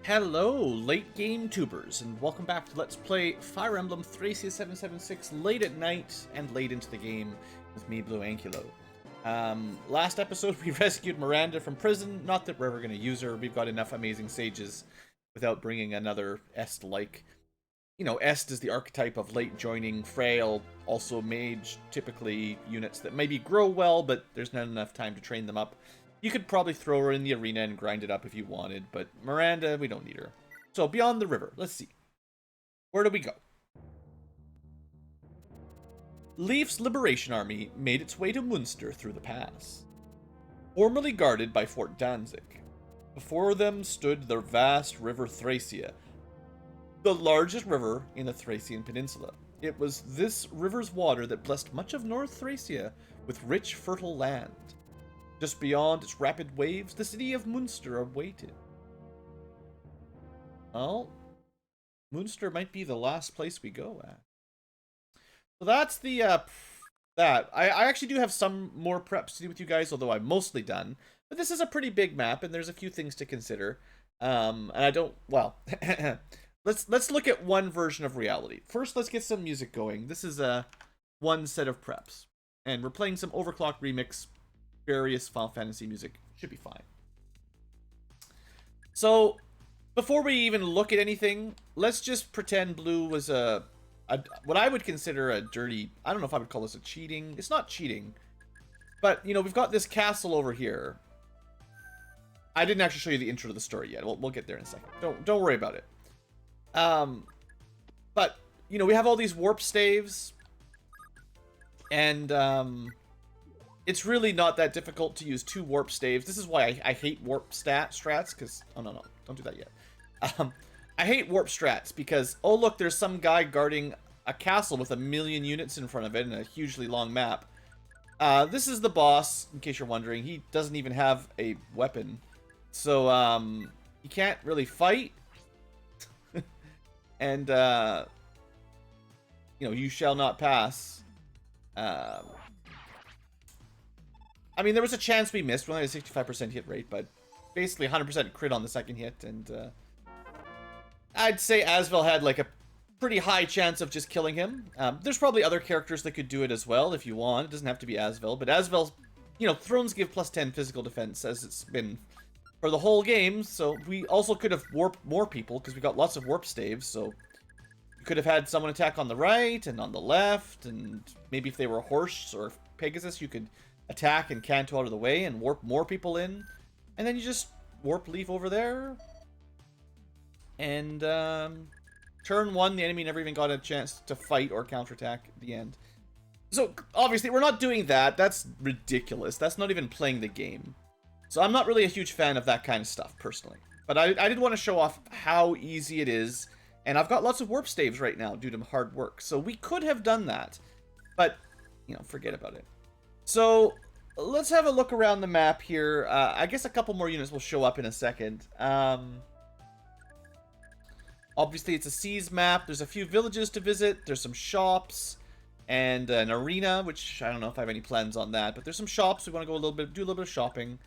Hello, late game tubers, and welcome back to Let's Play Fire Emblem Thracia 776 late at night and late into the game with me, BlueAnkylo. Last episode we rescued Miranda from prison. Not that we're ever going to use her. We've got enough amazing sages without bringing another Est-like. You know, Est is the archetype of late joining, frail, also mage, typically units that maybe grow well, but there's not enough time to train them up. You could probably throw her in the arena and grind it up if you wanted, but Miranda, we don't need her. So, beyond the river, let's see. Where do we go? Leif's Liberation Army made its way to Munster through the pass, formerly guarded by Fort Danzig. Before them stood the vast river Thracia, the largest river in the Thracian peninsula. It was this river's water that blessed much of North Thracia with rich, fertile land. Just beyond its rapid waves, the city of Munster awaited. Well, Munster might be the last place we go at. So that's the, that. I actually do have some more preps to do with you guys, although I'm mostly done. But this is a pretty big map, and there's a few things to consider. And I don't, well, let's look at one version of reality. First, let's get some music going. This is one set of preps. And we're playing some Overclock Remix, various Final Fantasy music. Should be fine. So, before we even look at anything, let's just pretend Blue was what I would consider a dirty, I don't know if I would call this a cheating. It's not cheating. But, you know, we've got this castle over here. I didn't actually show you the intro to the story yet. We'll get there in a second. Don't worry about it. But, you know, we have all these warp staves. And, it's really not that difficult to use 2 warp staves. This is why I hate warp strats, because... Oh, no, don't do that yet. I hate warp strats, because, oh, look, there's some guy guarding a castle with 1,000,000 units in front of it and a hugely long map. This is the boss, in case you're wondering. He doesn't even have a weapon. So, he can't really fight. And, you know, you shall not pass. I mean, there was a chance we missed. We only had a 65% hit rate, but basically 100% crit on the second hit. And I'd say Asvel had like a pretty high chance of just killing him. There's probably other characters that could do it as well if you want. It doesn't have to be Asvel. But Asvel's, you know, thrones give +10 physical defense as it's been for the whole game. So we also could have warped more people because we got lots of warp staves. So you could have had someone attack on the right and on the left. And maybe if they were a horse or Pegasus, you could attack and canto out of the way and warp more people in. And then you just warp Leif over there. And turn 1, the enemy never even got a chance to fight or counterattack at the end. So obviously we're not doing that. That's ridiculous. That's not even playing the game. So I'm not really a huge fan of that kind of stuff personally. But I did want to show off how easy it is. And I've got lots of warp staves right now due to hard work. So we could have done that. But, you know, forget about it. So, let's have a look around the map here. I guess a couple more units will show up in a second. Obviously, it's a seas map. There's a few villages to visit. There's some shops. And an arena, which I don't know if I have any plans on that. But there's some shops. We want to go do a little bit of shopping.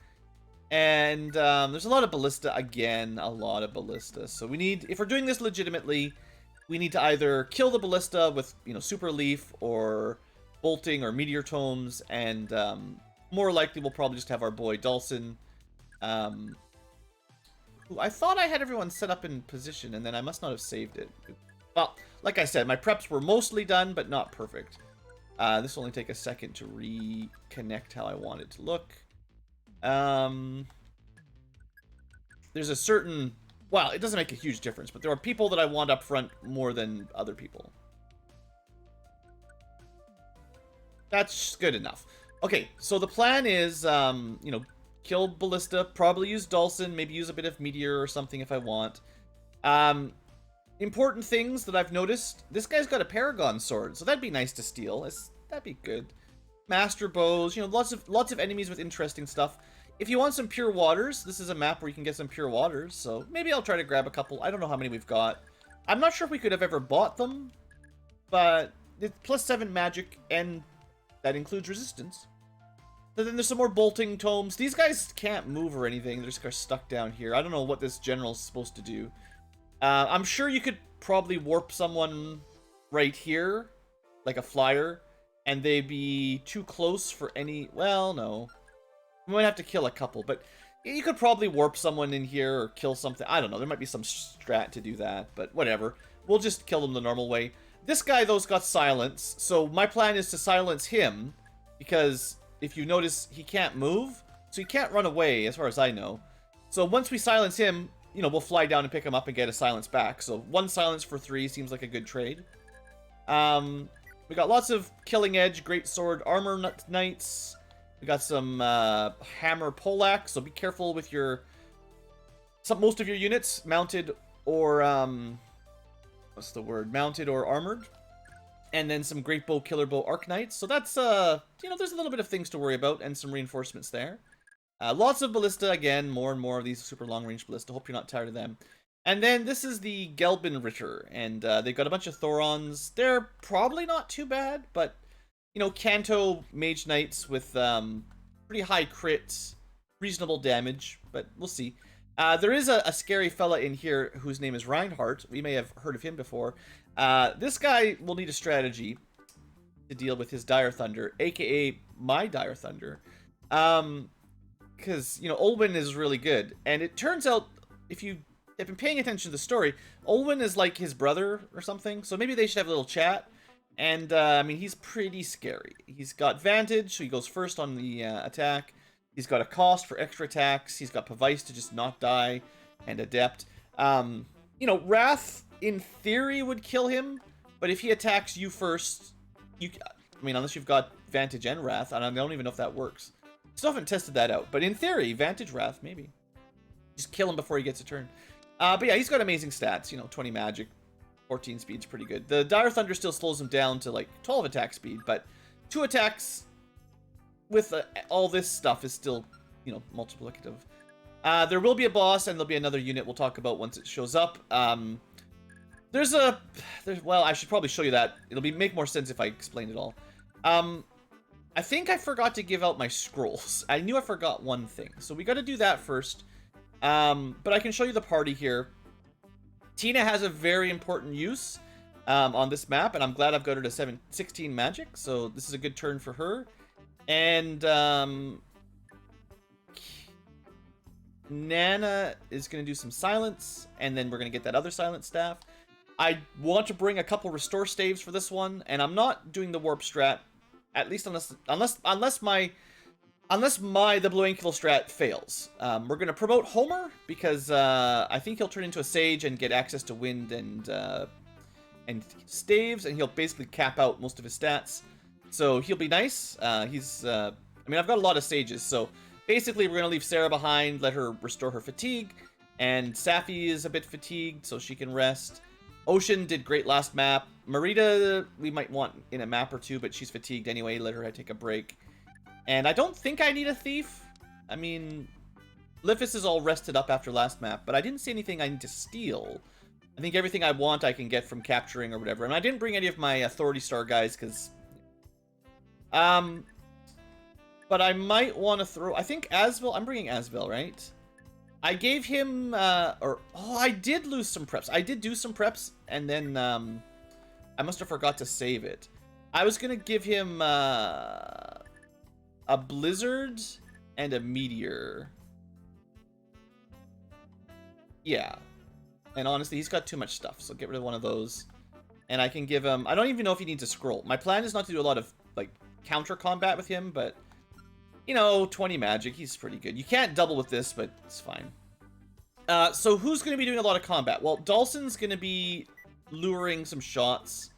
And there's a lot of ballista. Again, a lot of ballista. So we need, if we're doing this legitimately, we need to either kill the ballista with, you know, Super Leaf or bolting or meteor tomes, and more likely we'll probably just have our boy Dulcin, who I thought I had everyone set up in position, and then I must not have saved it. Well, like I said, my preps were mostly done, but not perfect. This will only take a second to reconnect how I want it to look. There's a certain, well, it doesn't make a huge difference, but there are people that I want up front more than other people. That's good enough. Okay, so the plan is, you know, kill Ballista, probably use Dulcin, maybe use a bit of Meteor or something if I want. Important things that I've noticed. This guy's got a Paragon Sword, so that'd be nice to steal. That'd be good. Master Bows, you know, lots of enemies with interesting stuff. If you want some Pure Waters, this is a map where you can get some Pure Waters, so maybe I'll try to grab a couple. I don't know how many we've got. I'm not sure if we could have ever bought them, but it's +7 magic and that includes resistance. And then there's some more bolting tomes. These guys can't move or anything. They're just stuck down here. I don't know what this general's supposed to do. I'm sure you could probably warp someone right here, like a flyer, and they'd be too close for any... Well, no. We might have to kill a couple, but you could probably warp someone in here or kill something. I don't know. There might be some strat to do that, but whatever. We'll just kill them the normal way. This guy, though's got silence, so my plan is to silence him, because if you notice, he can't move, so he can't run away, as far as I know. So once we silence him, you know, we'll fly down and pick him up and get a silence back. So 1 silence for 3 seems like a good trade. We got lots of killing edge, great sword, armor knights. We got some hammer poleaxe, so be careful with your... most of your units, mounted or... what's the word? Mounted or armored. And then some great bow, killer bow, arc knights. So that's, you know, there's a little bit of things to worry about and some reinforcements there. Lots of ballista, again, more and more of these super long-range ballista. Hope you're not tired of them. And then this is the Gelben Ritter, and they've got a bunch of Thorons. They're probably not too bad, but, you know, Kanto Mage Knights with pretty high crits, reasonable damage, but we'll see. There is a scary fella in here whose name is Reinhardt. We may have heard of him before. This guy will need a strategy to deal with his Dire Thunder, aka my Dire Thunder. Because, you know, Olwen is really good. And it turns out, if you have been paying attention to the story, Olwen is like his brother or something. So maybe they should have a little chat. And, I mean, he's pretty scary. He's got Vantage, so he goes first on the attack. He's got a cost for extra attacks. He's got Pavice to just not die, and Adept. You know, Wrath, in theory, would kill him. But if he attacks you first, I mean, unless you've got Vantage and Wrath, and I don't even know if that works. Still haven't tested that out. But in theory, Vantage, Wrath, maybe. Just kill him before he gets a turn. But yeah, he's got amazing stats. You know, 20 magic, 14 speed's pretty good. The Dire Thunder still slows him down to, like, 12 attack speed. But 2 attacks... with all this stuff is still, you know, multiplicative. There will be a boss, and there'll be another unit we'll talk about once it shows up. Well, I should probably show you that. It'll make more sense if I explain it all. I think I forgot to give out my scrolls. I knew I forgot one thing, so we got to do that first. But I can show you the party here. Tina has a very important use on this map, and I'm glad I've got her to 16 magic, so this is a good turn for her. And Nana is going to do some silence, and then we're going to get that other silence staff. I want to bring a couple restore staves for this one, and I'm not doing the warp strat, at least unless my the BlueAnkylo strat fails. We're going to promote Homer because I think he'll turn into a sage and get access to wind and staves, and he'll basically cap out most of his stats. So he'll be nice. I mean, I've got a lot of sages, so basically we're going to leave Sarah behind, let her restore her fatigue, and Safi is a bit fatigued, so she can rest. Ocean did great last map. Marita, we might want in a map or two, but she's fatigued anyway, let her take a break. And I don't think I need a thief. I mean, Lithis is all rested up after last map, but I didn't see anything I need to steal. I think everything I want I can get from capturing or whatever. And I didn't bring any of my Authority Star guys, because... but I might want to throw... I think Asvel... I'm bringing Asvel, right? I gave him... oh, I did lose some preps. I did do some preps, and then... I must have forgot to save it. I was going to give him... a Blizzard and a Meteor. Yeah. And honestly, he's got too much stuff, so get rid of one of those. And I can give him... I don't even know if he needs a scroll. My plan is not to do a lot of, like, counter combat with him, but... You know, 20 magic, he's pretty good. You can't double with this, but it's fine. So who's going to be doing a lot of combat? Well, Dawson's going to be luring some shots.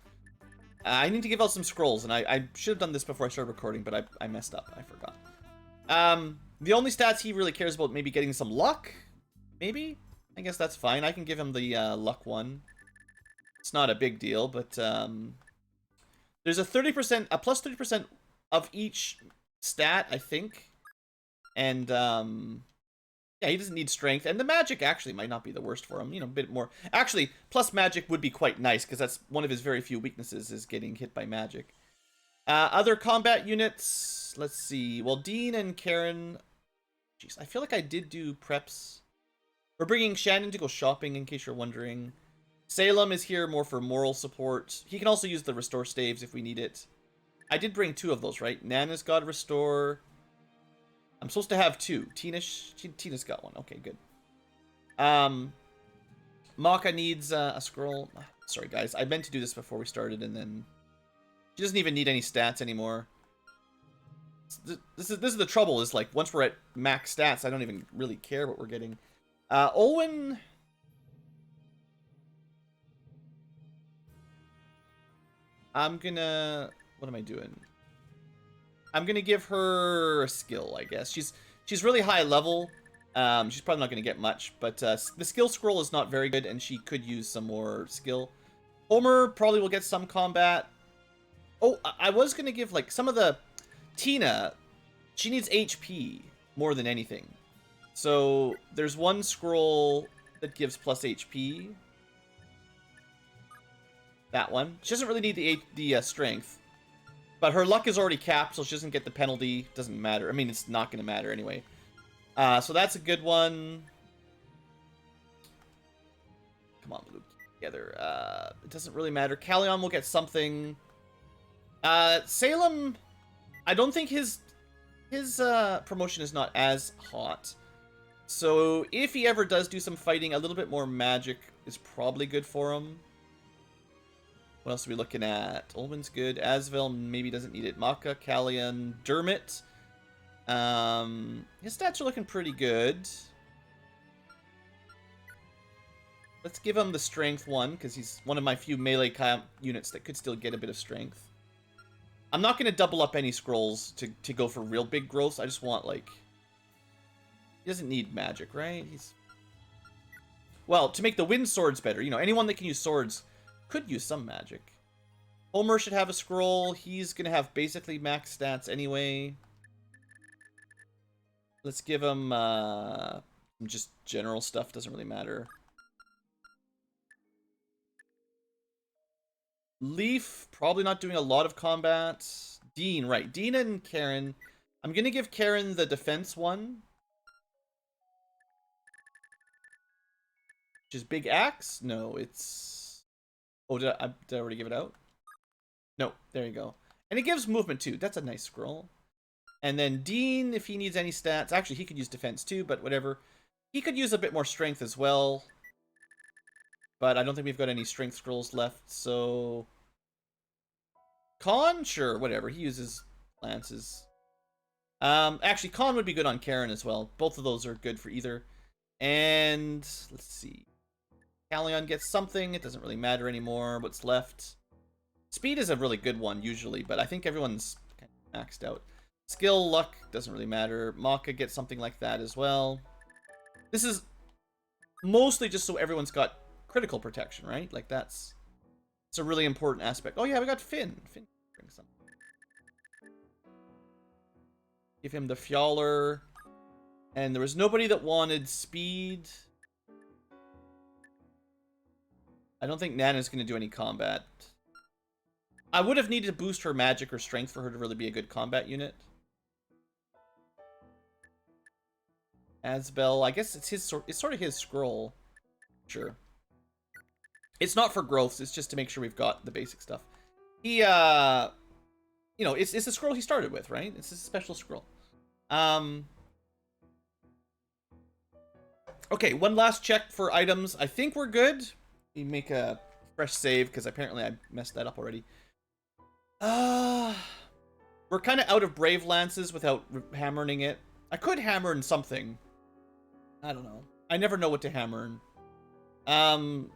I need to give out some scrolls, and I should have done this before I started recording, but I messed up. I forgot. The only stats he really cares about, maybe getting some luck? Maybe? I guess that's fine. I can give him the luck one. It's not a big deal, but there's a 30%, a plus 30% of each stat, I think. And yeah, he doesn't need strength, and the magic actually might not be the worst for him. You know, a bit more. Actually, plus magic would be quite nice, because that's one of his very few weaknesses, is getting hit by magic. Other combat units. Let's see. Well, Dean and Karen. Jeez, I feel like I did do preps. We're bringing Shannon to go shopping, in case you're wondering. Salem is here more for moral support. He can also use the restore staves if we need it. I did bring 2 of those, right? Nana's got restore. I'm supposed to have 2. Tina's got 1. Okay, good. Maka needs a scroll. Sorry, guys. I meant to do this before we started, and then she doesn't even need any stats anymore. This is the trouble. Is like once we're at max stats, I don't even really care what we're getting. Olwen. I'm gonna. What am I doing? I'm gonna give her a skill, I guess. She's really high level. She's probably not gonna get much, but the skill scroll is not very good, and she could use some more skill. Homer probably will get some combat. Oh, I was gonna give like some of the Tina. She needs HP more than anything. So there's one scroll that gives plus HP. That one. She doesn't really need the strength. But her luck is already capped, so she doesn't get the penalty. Doesn't matter. I mean, it's not going to matter anyway. So that's a good one. Come on, Blue. Together. It doesn't really matter. Callion will get something. Salem, I don't think his promotion is not as hot. So if he ever does do some fighting, a little bit more magic is probably good for him. What else are we looking at? Olwen's good. Asvel maybe doesn't need it. Maka, Callion, Dermot. His stats are looking pretty good. Let's give him the strength one, because he's one of my few melee units that could still get a bit of strength. I'm not going to double up any scrolls to go for real big growths. I just want, like... He doesn't need magic, right? Well, to make the wind swords better. You know, anyone that can use swords could use some magic. Homer should have a scroll. He's going to have basically max stats anyway. Let's give him just general stuff. Doesn't really matter. Leaf, probably not doing a lot of combat. Dean, right. Dean and Karen. I'm going to give Karen the defense one. Which is Big Axe? No, it's... Oh, did I already give it out? No, there you go. And it gives movement too. That's a nice scroll. And then Dean, if he needs any stats... Actually, he could use defense too, but whatever. He could use a bit more strength as well. But I don't think we've got any strength scrolls left, so... Con? Sure, whatever. He uses lances. Actually, Con would be good on Karen as well. Both of those are good for either. And... Let's see. Callion gets something. It doesn't really matter anymore. What's left? Speed is a really good one, usually, but I think everyone's kind of maxed out. Skill, luck, doesn't really matter. Maka gets something like that as well. This is mostly just so everyone's got critical protection, right? Like, it's a really important aspect. Oh, yeah, we got Finn. Finn bring something. Give him the Fjaller. And there was nobody that wanted speed. I don't think Nana's going to do any combat. I would have needed to boost her magic or strength for her to really be a good combat unit. Asbel, I guess it's sort of his scroll. Sure. It's not for growths, it's just to make sure we've got the basic stuff. He, you know, it's the scroll he started with, right? It's a special scroll. Okay, one last check for items. I think we're good. We make a fresh save, because apparently I messed that up already. We're kind of out of Brave Lances without hammering it. I could hammer in something. I don't know. I never know what to hammer in. I'm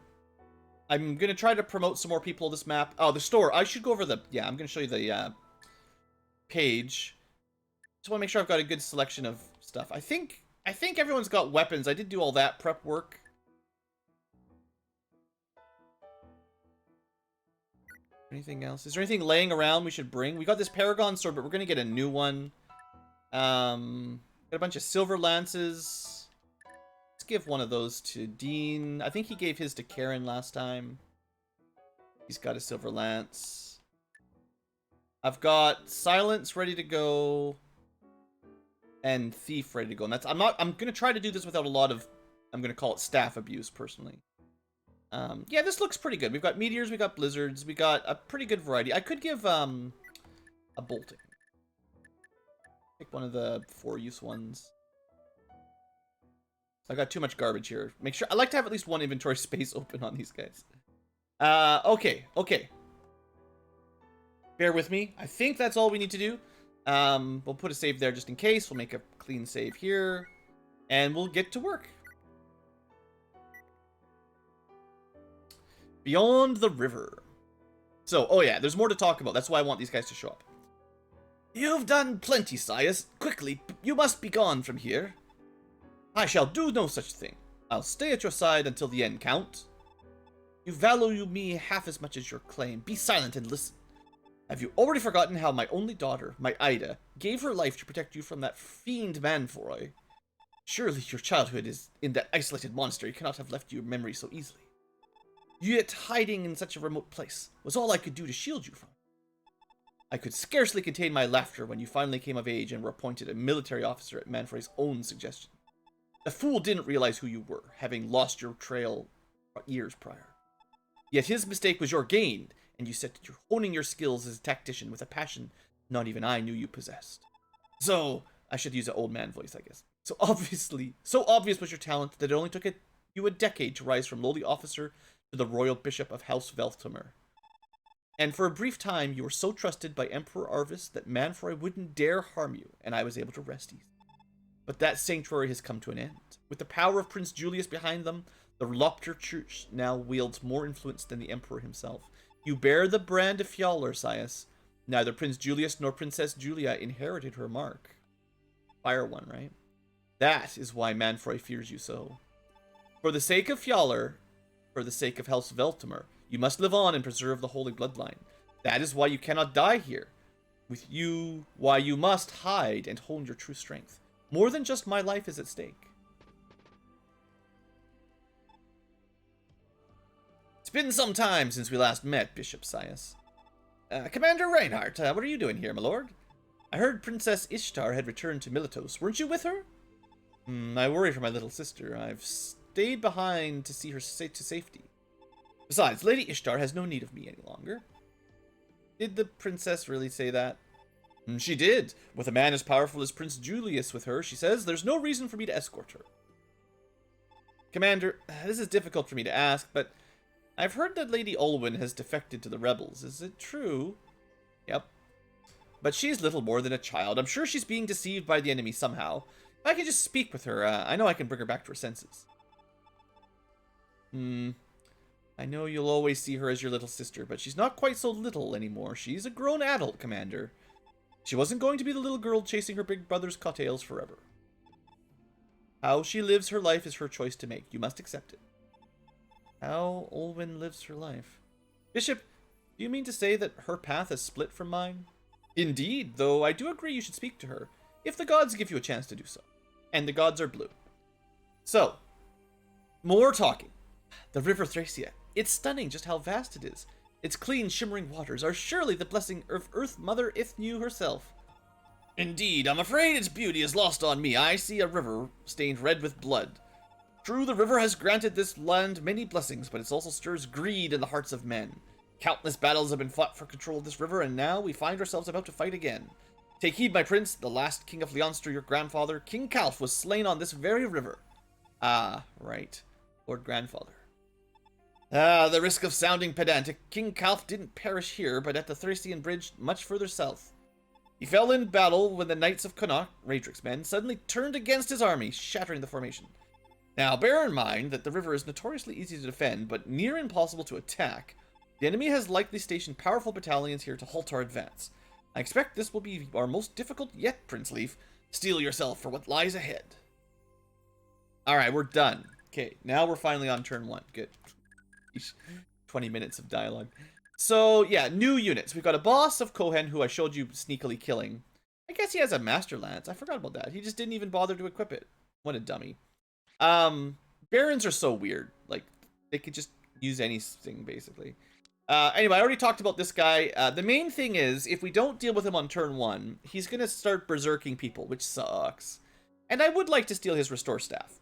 going to try to promote some more people this map. Oh, the store. I should go over the... Yeah, I'm going to show you the page. Just want to make sure I've got a good selection of stuff. I think everyone's got weapons. I did do all that prep work. Anything else? Is there anything laying around we should bring? We got this Paragon sword, but we're going to get a new one. Got a bunch of silver lances. Let's give one of those to Dean. I think he gave his to Karen last time. He's got a silver lance. I've got Silence ready to go and Thief ready to go. And that's I'm gonna try to do this without a lot of, I'm gonna call it staff abuse personally. Yeah, this looks pretty good. We've got meteors, we got blizzards, we got a pretty good variety. I could give a bolting. Pick one of the 4-use ones. I got too much garbage here. Make sure I like to have at least one inventory space open on these guys. Okay. Bear with me. I think that's all we need to do. We'll put a save there just in case. We'll make a clean save here. And we'll get to work. Beyond the river. So, oh yeah, there's more to talk about. That's why I want these guys to show up. You've done plenty, Sias. Quickly, you must be gone from here. I shall do no such thing. I'll stay at your side until the end, Count. You value me half as much as your claim. Be silent and listen. Have you already forgotten how my only daughter, my Ida, gave her life to protect you from that fiend Manfroy? Surely your childhood is in that isolated monastery cannot have left your memory so easily. Yet hiding in such a remote place was all I could do to shield you from. I could scarcely contain my laughter when you finally came of age and were appointed a military officer at Manfroy's own suggestion. The fool didn't realize who you were, having lost your trail years prior. Yet his mistake was your gain, and you set to honing your skills as a tactician with a passion not even I knew you possessed. So, I should use an old man voice, I guess. So obvious was your talent that it only took you a decade to rise from lowly officer to the royal bishop of House Veltimer. And for a brief time, you were so trusted by Emperor Arvis that Manfroy wouldn't dare harm you, and I was able to rest easy. But that sanctuary has come to an end. With the power of Prince Julius behind them, the Lopter Church now wields more influence than the Emperor himself. You bear the brand of Fjalar, Sias. Neither Prince Julius nor Princess Julia inherited her mark. Fire one, right? That is why Manfroy fears you so. For the sake of Fjalar, for the sake of House Veltimer, you must live on and preserve the holy bloodline. That is why you cannot die here. Why you must hide and hone your true strength. More than just my life is at stake. It's been some time since we last met, Bishop Sias. Commander Reinhardt, what are you doing here, my lord? I heard Princess Ishtar had returned to Militos. Weren't you with her? I worry for my little sister. I've stayed behind to see her to safety. Besides, Lady Ishtar has no need of me any longer. Did the princess really say that? She did. With a man as powerful as Prince Julius with her, she says, there's no reason for me to escort her. Commander, this is difficult for me to ask, but I've heard that Lady Olwen has defected to the rebels. Is it true? Yep. But she's little more than a child. I'm sure she's being deceived by the enemy somehow. If I can just speak with her, I know I can bring her back to her senses. I know you'll always see her as your little sister, but she's not quite so little anymore. She's a grown adult, Commander. She wasn't going to be the little girl chasing her big brother's coattails forever. How she lives her life is her choice to make. You must accept it. How Olwen lives her life. Bishop, do you mean to say that her path is split from mine? Indeed, though I do agree you should speak to her, if the gods give you a chance to do so. And the gods are blue. So, more talking. The River Thracia. It's stunning just how vast it is. Its clean, shimmering waters are surely the blessing of Earth Mother Ithnu herself. Indeed, I'm afraid its beauty is lost on me. I see a river stained red with blood. True, the river has granted this land many blessings, but it also stirs greed in the hearts of men. Countless battles have been fought for control of this river, and now we find ourselves about to fight again. Take heed, my prince, the last king of Leonster, your grandfather, King Calf, was slain on this very river. Ah, right. Lord Grandfather. The risk of sounding pedantic. King Calf didn't perish here, but at the Thracian bridge much further south. He fell in battle when the Knights of Connacht, Raedric's men, suddenly turned against his army, shattering the formation. Now, bear in mind that the river is notoriously easy to defend, but near impossible to attack. The enemy has likely stationed powerful battalions here to halt our advance. I expect this will be our most difficult yet, Prince Leaf. Steel yourself for what lies ahead. Alright, we're done. Okay, now we're finally on turn 1. Good. 20 minutes of dialogue. So, yeah, new units. We've got a boss of Kohen, who I showed you sneakily killing. I guess he has a Master Lance. I forgot about that. He just didn't even bother to equip it. What a dummy. Barons are so weird. Like, they could just use anything, basically. Anyway, I already talked about this guy. The main thing is, if we don't deal with him on turn 1, he's going to start berserking people, which sucks. And I would like to steal his Restore Staff.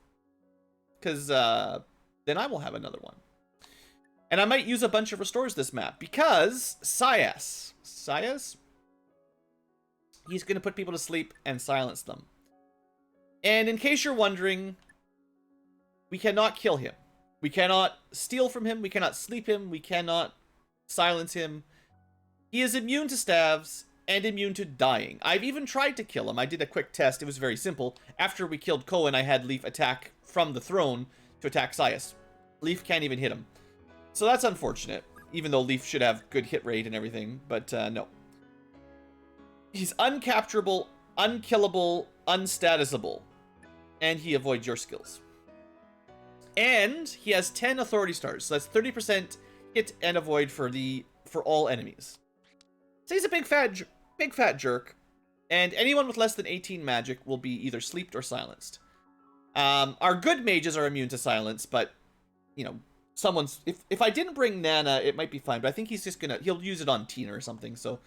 Because then I will have another one. And I might use a bunch of Restores this map. Because Sias, he's going to put people to sleep and silence them. And in case you're wondering, we cannot kill him. We cannot steal from him. We cannot sleep him. We cannot silence him. He is immune to staves and immune to dying. I've even tried to kill him. I did a quick test. It was very simple. After we killed Cohen, I had Leaf attack from the throne to attack Sias. Leaf can't even hit him. So that's unfortunate, even though Leaf should have good hit rate and everything, but no. He's uncapturable, unkillable, unstatusable, and he avoids your skills. And he has 10 authority stars, so that's 30% hit and avoid for all enemies. So he's a big fat jerk, and anyone with less than 18 magic will be either sleeped or silenced. Our good mages are immune to silence, but you know, if I didn't bring Nana, it might be fine, but I think he's just he'll use it on Tina or something, so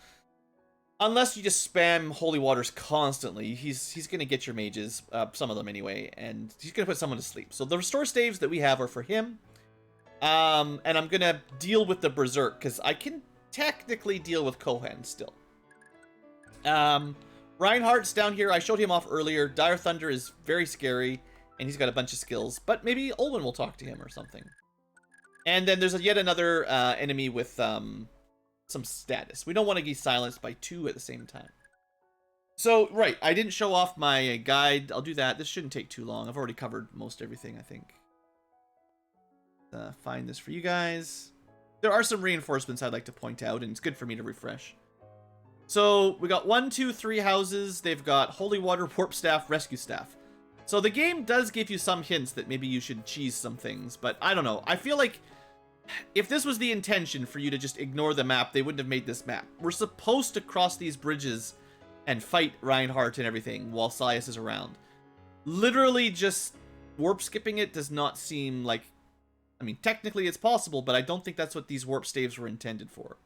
unless you just spam Holy Waters constantly, he's gonna get your mages, some of them anyway, and he's gonna put someone to sleep. So the Restore Staves that we have are for him, and I'm gonna deal with the Berserk, because I can technically deal with Kohen still. Reinhardt's down here. I showed him off earlier. Dire Thunder is very scary, and he's got a bunch of skills, but maybe Olwen will talk to him or something. And then there's yet another enemy with some status. We don't want to be silenced by 2 at the same time. So, right, I didn't show off my guide. I'll do that. This shouldn't take too long. I've already covered most everything, I think. Find this for you guys. There are some reinforcements I'd like to point out, and it's good for me to refresh. So, we got 1, 2, 3 houses. They've got Holy Water, Warp Staff, Rescue Staff. So the game does give you some hints that maybe you should cheese some things, but I don't know. I feel like if this was the intention for you to just ignore the map, they wouldn't have made this map. We're supposed to cross these bridges and fight Reinhardt and everything while Sias is around. Literally just warp skipping it does not seem like... I mean, technically it's possible, but I don't think that's what these warp staves were intended for.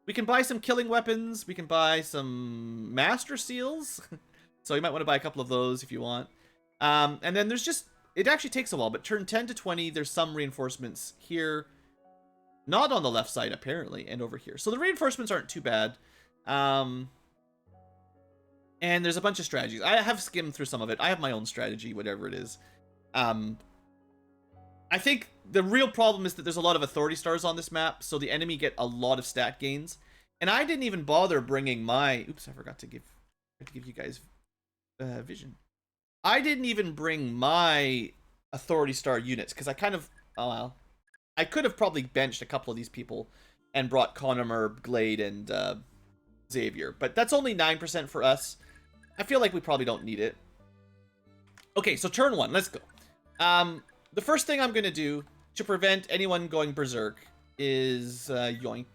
We can buy some killing weapons. We can buy some Master Seals. So you might want to buy a couple of those if you want. And then there's just... It actually takes a while, but turn 10 to 20, there's some reinforcements here. Not on the left side, apparently, and over here. So the reinforcements aren't too bad. And there's a bunch of strategies. I have skimmed through some of it. I have my own strategy, whatever it is. I think the real problem is that there's a lot of authority stars on this map, so the enemy get a lot of stat gains. And I didn't even bother bringing my... Oops, I forgot to give you guys vision. I didn't even bring my authority star units, because I kind of... Oh, well. I could have probably benched a couple of these people and brought Conomer, Glade, and Xavier. But that's only 9% for us. I feel like we probably don't need it. Okay, so turn 1. Let's go. The first thing I'm going to do to prevent anyone going Berserk is yoink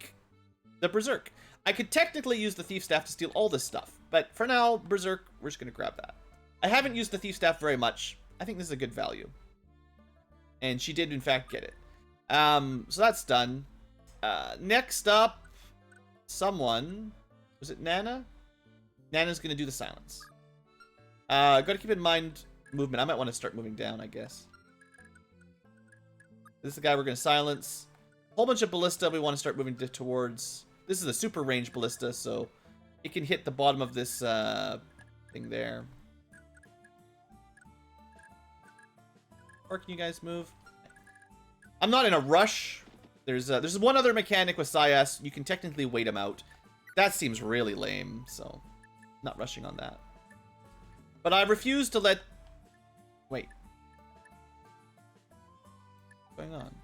the Berserk. I could technically use the Thief Staff to steal all this stuff. But for now, Berserk, we're just going to grab that. I haven't used the Thief Staff very much. I think this is a good value. And she did, in fact, get it. So that's done. Next up, someone... Was it Nana? Nana's going to do the silence. Got to keep in mind movement. I might want to start moving down, I guess. This is the guy we're going to silence. A whole bunch of ballista we want to start moving towards. This is a super range ballista, so it can hit the bottom of this thing there. Or can you guys move? I'm not in a rush. There's one other mechanic with Sias. You can technically wait him out. That seems really lame, so not rushing on that. But I refuse to let... Wait. What's going on?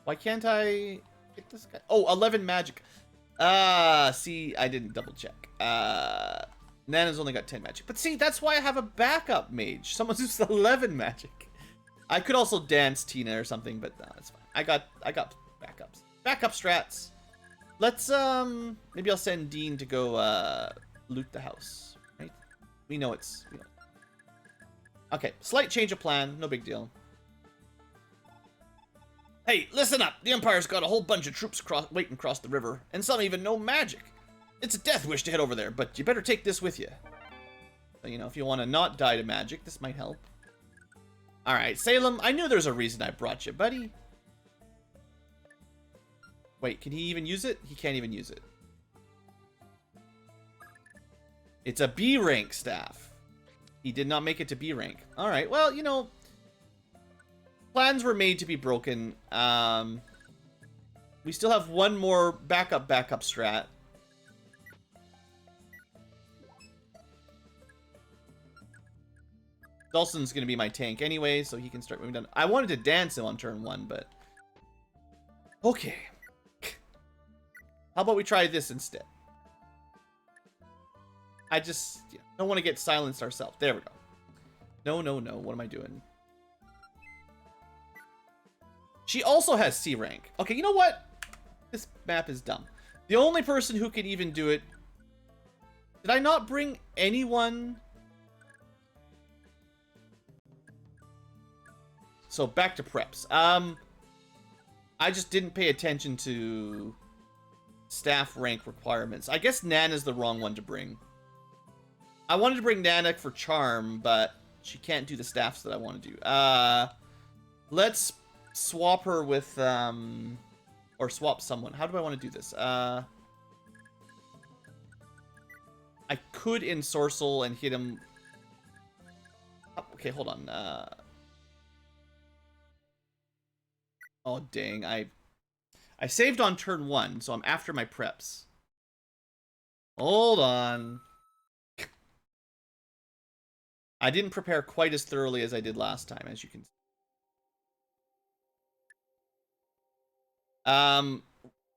Why can't I hit this guy? Oh, 11 magic. See, I didn't double check. Nana's only got 10 magic. But see, that's why I have a backup mage. Someone's used 11 magic. I could also dance Tina or something, but no, that's fine. I got backups. Backup strats. Let's, maybe I'll send Dean to go, loot the house, right? We know it's, Okay, slight change of plan. No big deal. Hey, listen up. The Empire's got a whole bunch of troops waiting across the river, and some even know magic. It's a death wish to head over there, but you better take this with you. So, you know, if you want to not die to magic, this might help. Alright, Salem, I knew there's a reason I brought you, buddy. Wait, can he even use it? He can't even use it. It's a B rank staff. He did not make it to B rank. Alright, well, you know, plans were made to be broken. We still have one more backup strat. Dulcin's gonna be my tank anyway, so he can start moving down. I wanted to dance him on turn 1, but... Okay. How about we try this instead? I just don't want to get silenced ourselves. There we go. No, no, no. What am I doing? She also has C rank. Okay, you know what? This map is dumb. The only person who could even do it... Did I not bring anyone... So back to preps. I just didn't pay attention to staff rank requirements. I guess Nana's the wrong one to bring. I wanted to bring Nana for charm, but she can't do the staffs that I want to do. Let's swap her with or swap someone. How do I want to do this? I could ensorcel and hit him. Oh, okay, hold on. Oh, dang. I saved on turn 1, so I'm after my preps. Hold on. I didn't prepare quite as thoroughly as I did last time, as you can see.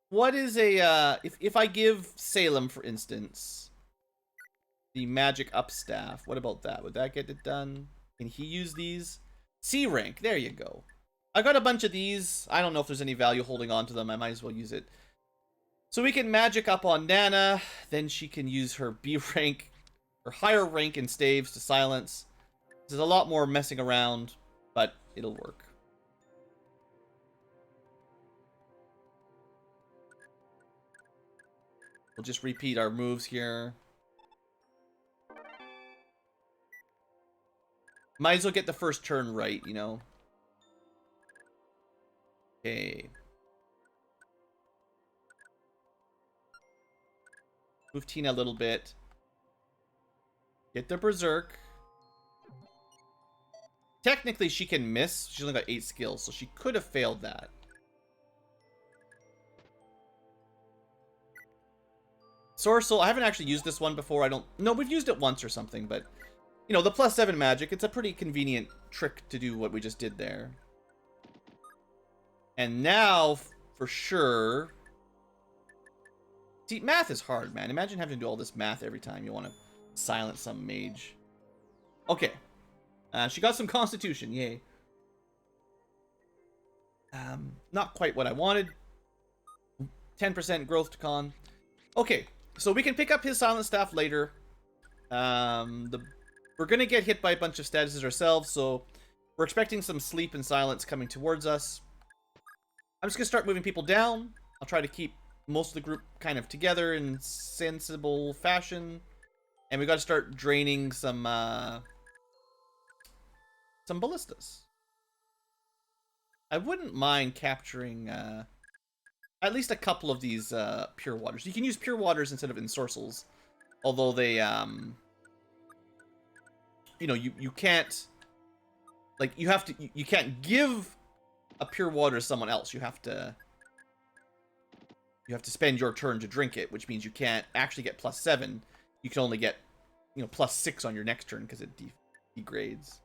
What is a, if I give Salem, for instance, the magic up staff, what about that? Would that get it done? Can he use these? C rank, there you go. I got a bunch of these. I don't know if there's any value holding on to them. I might as well use it. So we can magic up on Nana. Then she can use her B rank or higher rank in staves to silence. This is a lot more messing around, but it'll work. We'll just repeat our moves here. Might as well get the first turn right, you know. Okay. Move Tina a little bit. Get the Berserk. Technically, she can miss. She's only got 8 skills, so she could have failed that. Sorcel, I haven't actually used this one before. I don't... No, we've used it once or something, but... You know, the +7 magic, it's a pretty convenient trick to do what we just did there. And now, for sure... See, math is hard, man. Imagine having to do all this math every time you want to silence some mage. Okay. She got some constitution, yay. Not quite what I wanted. 10% growth to con. Okay, so we can pick up his silent staff later. We're going to get hit by a bunch of statuses ourselves, so we're expecting some sleep and silence coming towards us. I'm just going to start moving people down. I'll try to keep most of the group kind of together in sensible fashion. And we got to start draining some ballistas. I wouldn't mind capturing at least a couple of these pure waters. You can use pure waters instead of ensorcels, although they you know, you can't, like, you can't give a pure water to someone else. You have to spend your turn to drink it, which means you can't actually get +7. You can only get, you know, +6 on your next turn because it degrades.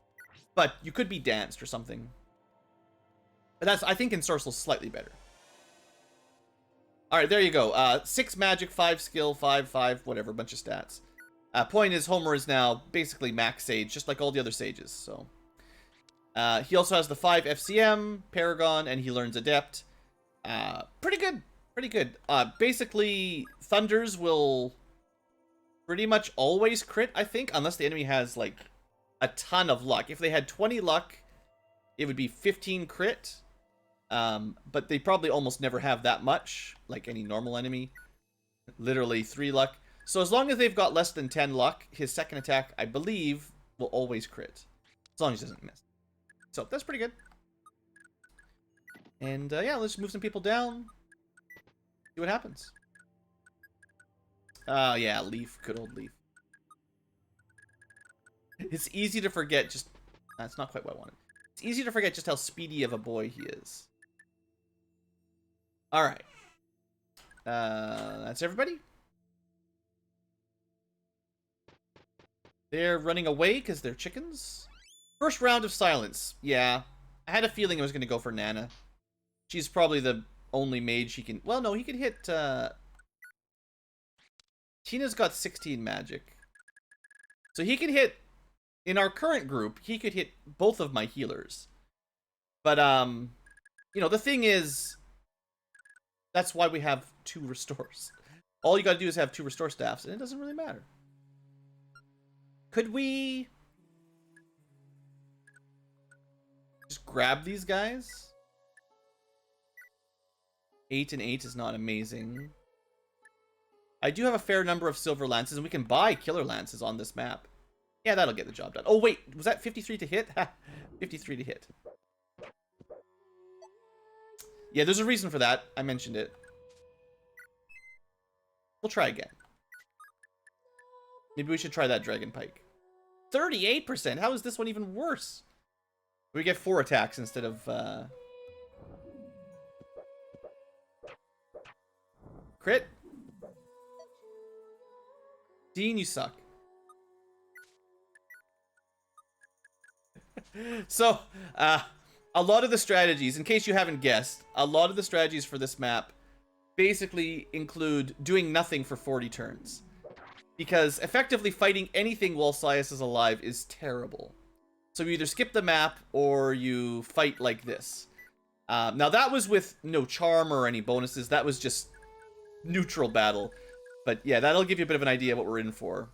But you could be danced or something. But that's, I think ensorcel's slightly better. Alright, there you go. 6 magic, 5 skill, 5, whatever, bunch of stats. Point is, Homer is now basically max sage, just like all the other sages, so. He also has the 5 FCM, Paragon, and he learns Adept. Pretty good, pretty good. Basically, Thunders will pretty much always crit, I think, unless the enemy has, like, a ton of luck. If they had 20 luck, it would be 15 crit. But they probably almost never have that much, like any normal enemy. Literally 3 luck. So as long as they've got less than 10 luck, his second attack, I believe, will always crit. As long as he doesn't miss. So that's pretty good. And yeah, let's move some people down. See what happens. Yeah, Leaf. Good old Leaf. It's easy to forget just... That's not quite what I wanted. It's easy to forget just how speedy of a boy he is. Alright. That's everybody. They're running away because they're chickens. First round of silence. Yeah. I had a feeling I was going to go for Nana. She's probably the only mage he can... Well, no, he can hit... Tina's got 16 magic. So he can hit... In our current group, he could hit both of my healers. But, you know, the thing is... That's why we have 2 restores. All you gotta do is have 2 restore staffs, and it doesn't really matter. Could we... just grab these guys? 8 and 8 is not amazing. I do have a fair number of silver lances, and we can buy killer lances on this map. Yeah, that'll get the job done. Oh, wait. Was that 53 to hit? 53 to hit. Yeah, there's a reason for that. I mentioned it. We'll try again. Maybe we should try that Dragon Pike. 38%? How is this one even worse? We get 4 attacks instead of... Crit? Dean, you suck. So, a lot of the strategies, in case you haven't guessed, a lot of the strategies for this map basically include doing nothing for 40 turns. Because effectively fighting anything while Sias is alive is terrible. So you either skip the map or you fight like this. Now that was with no charm or any bonuses, that was just neutral battle. But yeah, that'll give you a bit of an idea of what we're in for.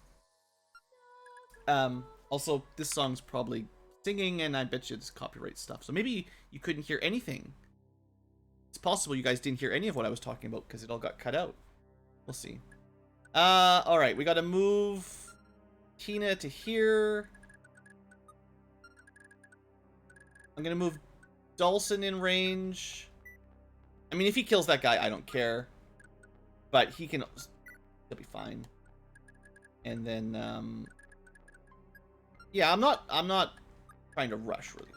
Also, this song's probably singing, and I bet you it's copyright stuff. So maybe you couldn't hear anything. It's possible you guys didn't hear any of what I was talking about because it all got cut out. We'll see. Alright, we gotta move Tina to here. I'm gonna move Dawson in range. I mean, if he kills that guy, I don't care. But he can... He'll be fine. And then, yeah, I'm not trying to rush, really.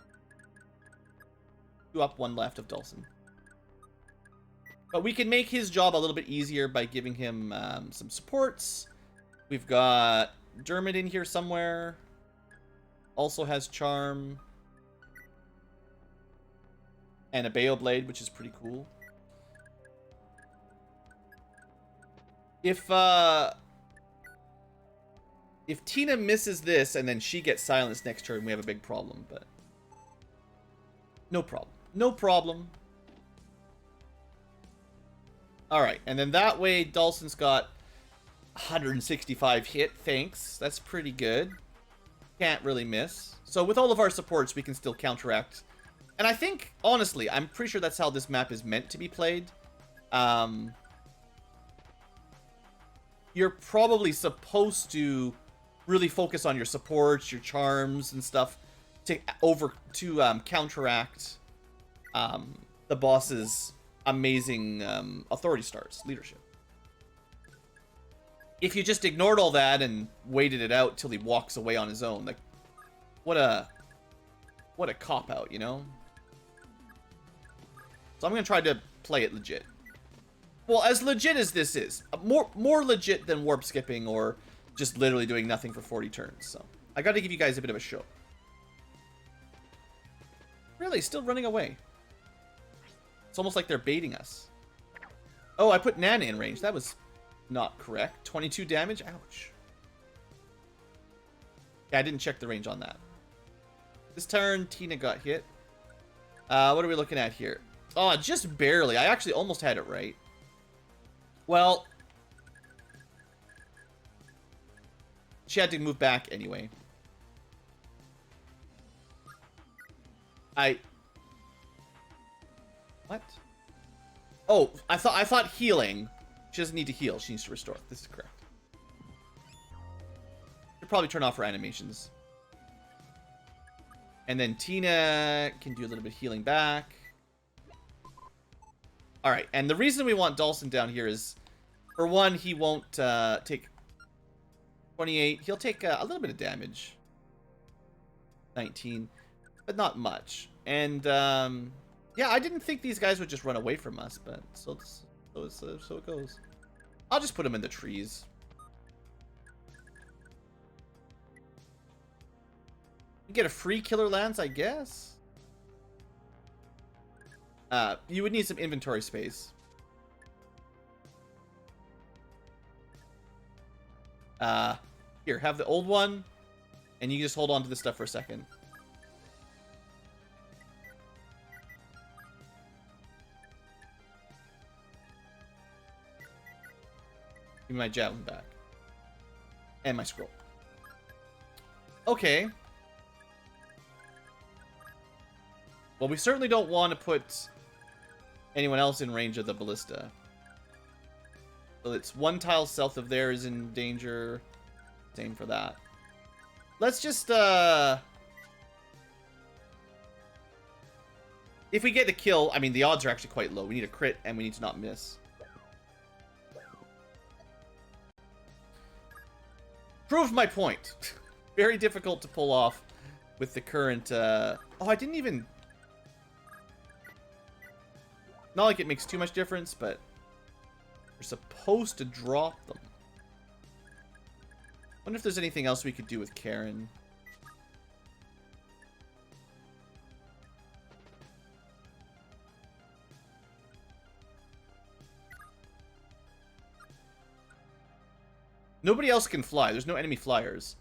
2 up, 1 left of Dawson. But we can make his job a little bit easier by giving him some supports. We've got Dermot in here somewhere. Also has Charm. And a Bayo Blade, which is pretty cool. If Tina misses this and then she gets silenced next turn, we have a big problem, but... No problem. No problem. Alright, and then that way Dawson's got 165 hit, thanks. That's pretty good. Can't really miss. So with all of our supports, we can still counteract. And I think, honestly, I'm pretty sure that's how this map is meant to be played. You're probably supposed to really focus on your supports, your charms and stuff to counteract the boss's amazing authority stars, leadership. If you just ignored all that and waited it out till he walks away on his own, like what a cop-out, you know? So I'm gonna try to play it legit. Well, as legit as this is. More legit than warp skipping or just literally doing nothing for 40 turns. So I gotta give you guys a bit of a show. Really, still running away. It's almost like they're baiting us. Oh, I put Nana in range. That was not correct. 22 damage? Ouch. Yeah, I didn't check the range on that. This turn, Tina got hit. What are we looking at here? Oh, just barely. I actually almost had it right. Well, she had to move back anyway. What? Oh, I thought healing. She doesn't need to heal. She needs to restore. This is correct. Should probably turn off her animations. And then Tina can do a little bit of healing back. Alright, and the reason we want Dhalsim down here is, for one, he won't take 28. He'll take a little bit of damage. 19. But not much. And, yeah, I didn't think these guys would just run away from us, but so it goes. I'll just put them in the trees. Get a free killer lance, I guess. You would need some inventory space. Here, have the old one, and you can just hold on to this stuff for a second. Give me my javelin back. And my scroll. Okay. Well, we certainly don't want to put anyone else in range of the ballista. So it's one tile south of there is in danger. Same for that. Let's just, if we get the kill, I mean, the odds are actually quite low. We need a crit, and we need to not miss. Proved my point. Very difficult to pull off with the current, Oh, I didn't even... Not like it makes too much difference, but we're supposed to drop them. Wonder if there's anything else we could do with Karen. Nobody else can fly. There's no enemy flyers.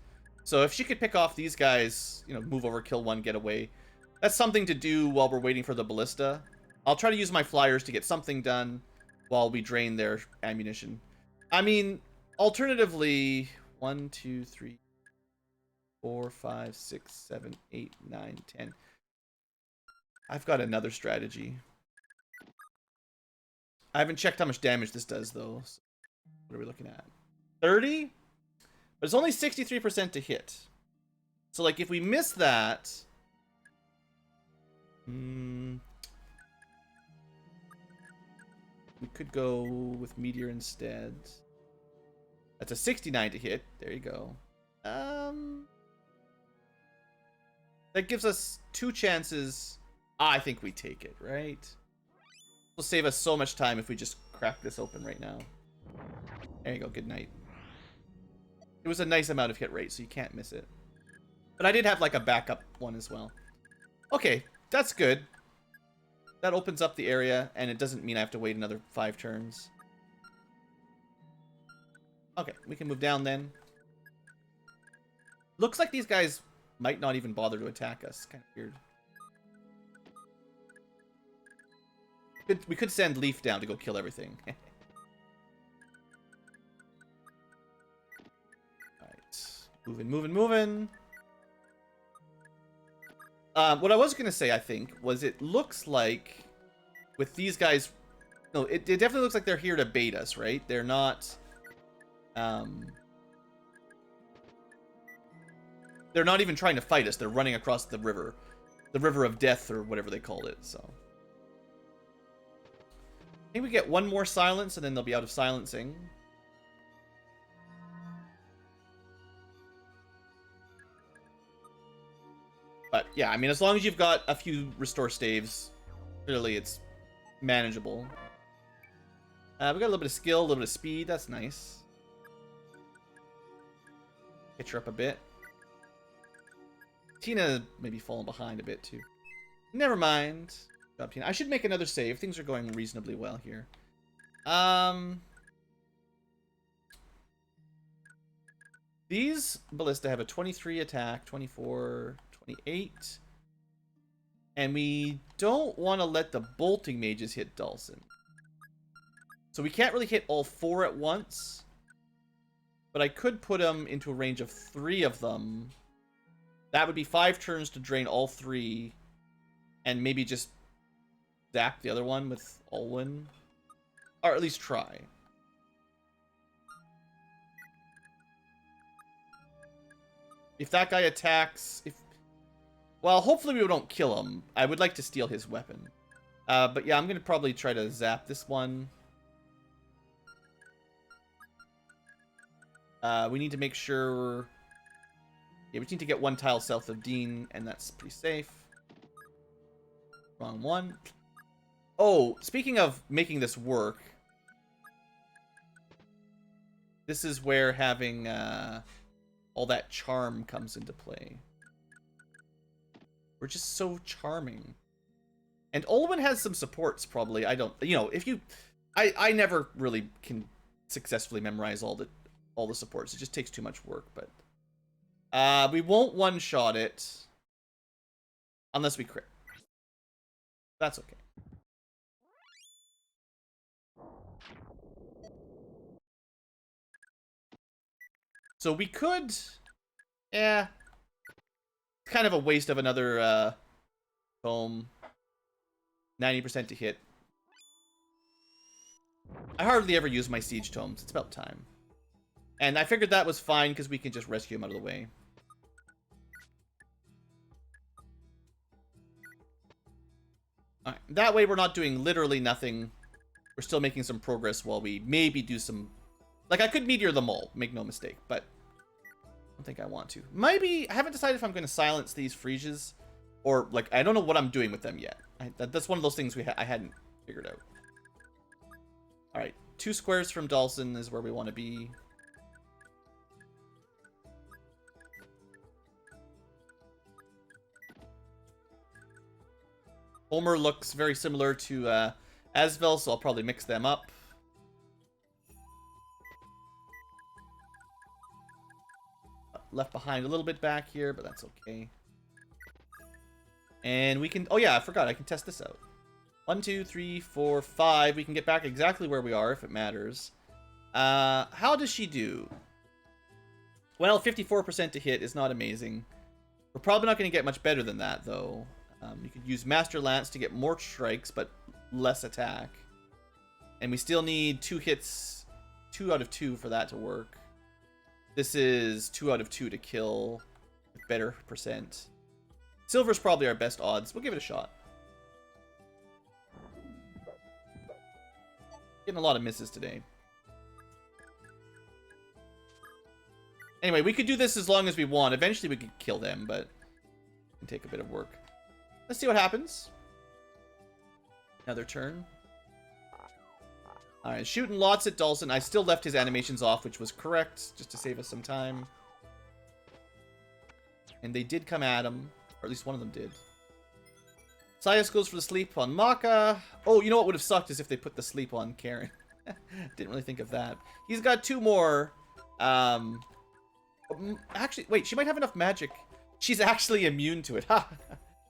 So if she could pick off these guys, you know, move over, kill one, get away. That's something to do while we're waiting for the ballista. I'll try to use my flyers to get something done while we drain their ammunition. I mean, alternatively, 1, 2, 3, 4, 5, 6, 7, 8, 9, 10. I've got another strategy. I haven't checked how much damage this does, though. So what are we looking at? 30? But it's only 63% to hit. So, like, if we miss that... we could go with Meteor instead. That's a 69 to hit. There you go. That gives us 2 chances. I think we take it, right? It'll save us so much time if we just crack this open right now. There you go. Good night. It was a nice amount of hit rate, so you can't miss it. But I did have, like, a backup one as well. Okay, that's good. That opens up the area, and it doesn't mean I have to wait another 5 turns. Okay, we can move down then. Looks like these guys might not even bother to attack us. Kind of weird. We could send Leaf down to go kill everything. Moving. What I was going to say, I think, was it looks like with these guys... No, it definitely looks like they're here to bait us, right? They're not... they're not even trying to fight us. They're running across the river. The River of Death, or whatever they called it, so... I think we get one more silence, and then they'll be out of silencing. But, yeah, I mean, as long as you've got a few restore staves, clearly it's manageable. We got a little bit of skill, a little bit of speed. That's nice. Hitch her up a bit. Tina maybe falling behind a bit, too. Never mind. Good job, Tina. I should make another save. Things are going reasonably well here. These ballista have a 23 attack, 24... 28. And we don't want to let the bolting mages hit Dhalsim. So we can't really hit all 4 at once. But I could put them into a range of 3 of them. That would be 5 turns to drain all 3. And maybe just zap the other one with Olwen. Or at least try. If that guy attacks... Well, hopefully we don't kill him. I would like to steal his weapon. But yeah, I'm going to probably try to zap this one. We need to make sure... Yeah, we need to get one tile south of Dean, and that's pretty safe. Wrong one. Oh, speaking of making this work... This is where having all that charm comes into play. We're just so charming. And Olwen has some supports, probably. I don't... You know, if you... I never really can successfully memorize all the supports. It just takes too much work, but... we won't one-shot it. Unless we crit. That's okay. So we could... Yeah. It's kind of a waste of another tome. 90% to hit. I hardly ever use my siege tomes. It's about time. And I figured that was fine because we can just rescue him out of the way. Alright, that way we're not doing literally nothing. We're still making some progress while we maybe do some... Like, I could meteor them all, make no mistake, but I don't think I want to. Maybe, I haven't decided if I'm going to silence these Frieses, or, like, I don't know what I'm doing with them yet. That's one of those things I hadn't figured out. Alright, 2 squares from Dawson is where we want to be. Homer looks very similar to Asvel, so I'll probably mix them up. Left behind a little bit back here, but that's okay. And we can... Oh yeah, I forgot. I can test this out. 1, 2, 3, 4, 5. We can get back exactly where we are if it matters. How does she do? Well, 54% to hit is not amazing. We're probably not going to get much better than that, though. You could use Master Lance to get more strikes, but less attack. And we still need 2 hits, 2 out of 2 for that to work. This is 2 out of 2 to kill with better percent. Silver's probably our best odds. We'll give it a shot. Getting a lot of misses today. Anyway, we could do this as long as we want. Eventually we could kill them, but it can take a bit of work. Let's see what happens. Another turn. Alright, shooting lots at Dawson. I still left his animations off, which was correct, just to save us some time. And they did come at him. Or at least one of them did. Sias goes for the sleep on Maka. Oh, you know what would have sucked is if they put the sleep on Karen. Didn't really think of that. He's got 2 more. Actually, wait, she might have enough magic. She's actually immune to it. Ha!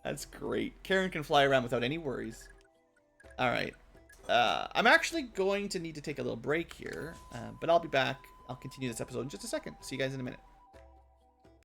That's great. Karen can fly around without any worries. Alright. I'm actually going to need to take a little break here. But I'll be back. I'll continue this episode in just a second. See you guys in a minute.